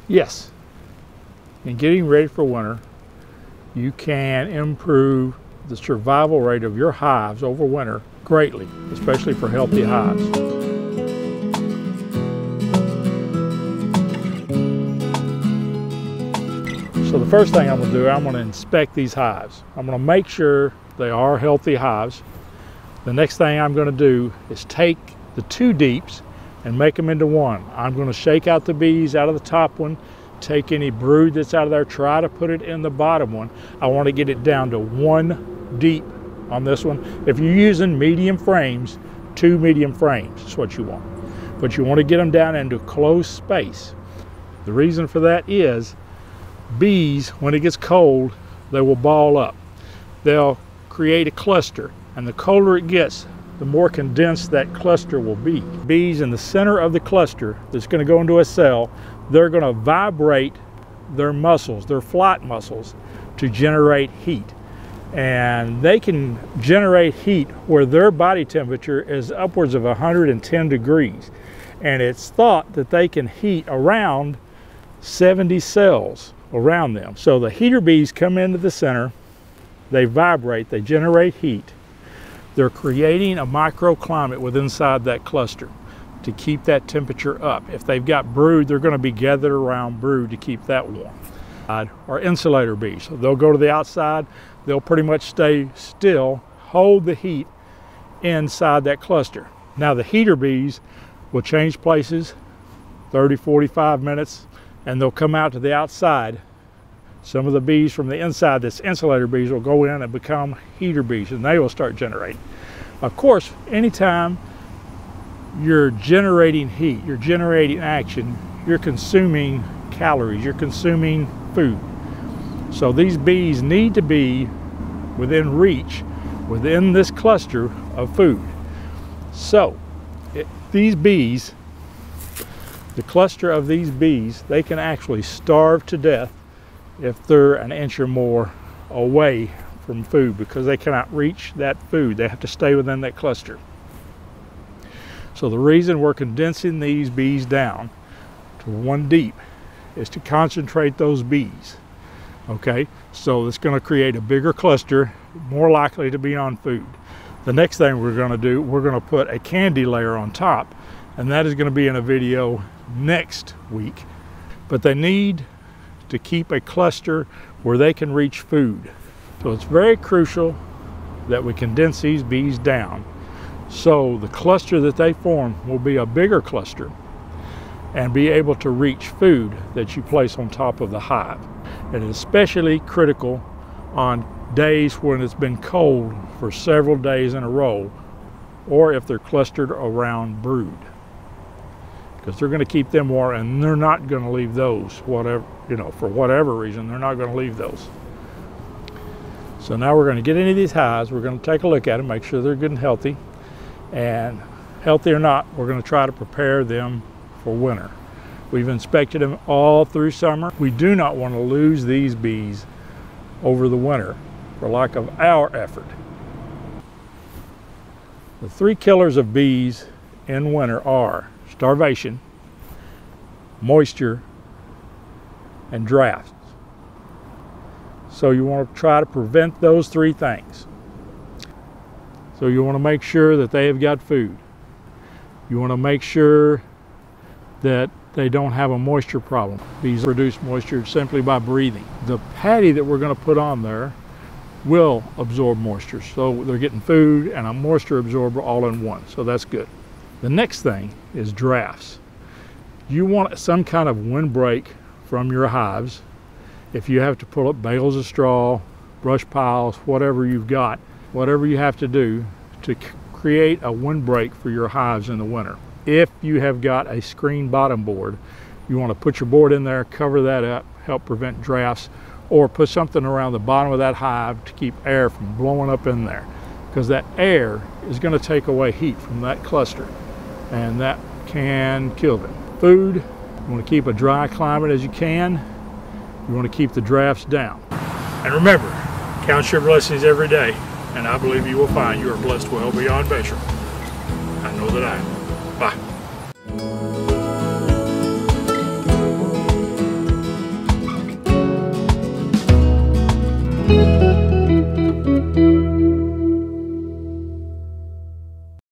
Yes, in getting ready for winter, you can improve the survival rate of your hives over winter greatly, especially for healthy hives. So the first thing I'm going to do, I'm going to inspect these hives. I'm going to make sure they are healthy hives. The next thing I'm going to do is take the 2 deeps and make them into one. I'm going to shake out the bees out of the top one, take any brood that's out of there, try to put it in the bottom one. I want to get it down to 1 deep on this one. If you're using medium frames, 2 medium frames is what you want. But you want to get them down into close space. The reason for that is bees, when it gets cold, they will ball up. They'll create a cluster, and the colder it gets, the more condensed that cluster will be. Bees in the center of the cluster that's going to go into a cell, they're going to vibrate their muscles, their flight muscles, to generate heat. And they can generate heat where their body temperature is upwards of 110 degrees. And it's thought that they can heat around 70 cells around them. So the heater bees come into the center, they vibrate, they generate heat. They're creating a microclimate within inside that cluster to keep that temperature up. If they've got brood, they're going to be gathered around brood to keep that warm. Or insulator bees. So they'll go to the outside, they'll pretty much stay still, hold the heat inside that cluster. Now the heater bees will change places 30, 45 minutes, and they'll come out to the outside. Some of the bees from the inside, that's insulator bees, will go in and become heater bees, and they will start generating. Of course, anytime you're generating heat, you're generating action, you're consuming calories, you're consuming food. So these bees need to be within reach, within this cluster of food. So these bees, the cluster of these bees, they can actually starve to death if they're an inch or more away from food, because they cannot reach that food. They have to stay within that cluster. So the reason we're condensing these bees down to 1 deep is to concentrate those bees. Okay, so it's going to create a bigger cluster, more likely to be on food. The next thing we're going to do, we're going to put a candy layer on top, and that is going to be in a video next week. But they need to keep a cluster where they can reach food. So it's very crucial that we condense these bees down, so the cluster that they form will be a bigger cluster and be able to reach food that you place on top of the hive. And it's especially critical on days when it's been cold for several days in a row, or if they're clustered around brood, because they're going to keep them warm, and they're not going to leave those, whatever, you know, for whatever reason, they're not going to leave those. So now we're going to get into these hives, we're going to take a look at them, make sure they're good and healthy, and healthy or not, we're going to try to prepare them for winter. We've inspected them all through summer. We do not want to lose these bees over the winter for lack of our effort. The 3 killers of bees in winter are starvation, moisture, and drafts. So you want to try to prevent those 3 things. So you want to make sure that they have got food. You want to make sure that they don't have a moisture problem. Bees produce moisture simply by breathing. The patty that we're going to put on there will absorb moisture. So they're getting food and a moisture absorber all in one. So that's good. The next thing is drafts. You want some kind of windbreak from your hives. If you have to pull up bales of straw, brush piles, whatever you've got, whatever you have to do to create a windbreak for your hives in the winter. If you have got a screen bottom board, you want to put your board in there, cover that up, help prevent drafts, or put something around the bottom of that hive to keep air from blowing up in there, because that air is going to take away heat from that cluster, and that can kill them. Food, you want to keep a dry climate as you can. You want to keep the drafts down. And remember, count your blessings every day, and I believe you will find you are blessed well beyond measure. I know that I am. Bye. you.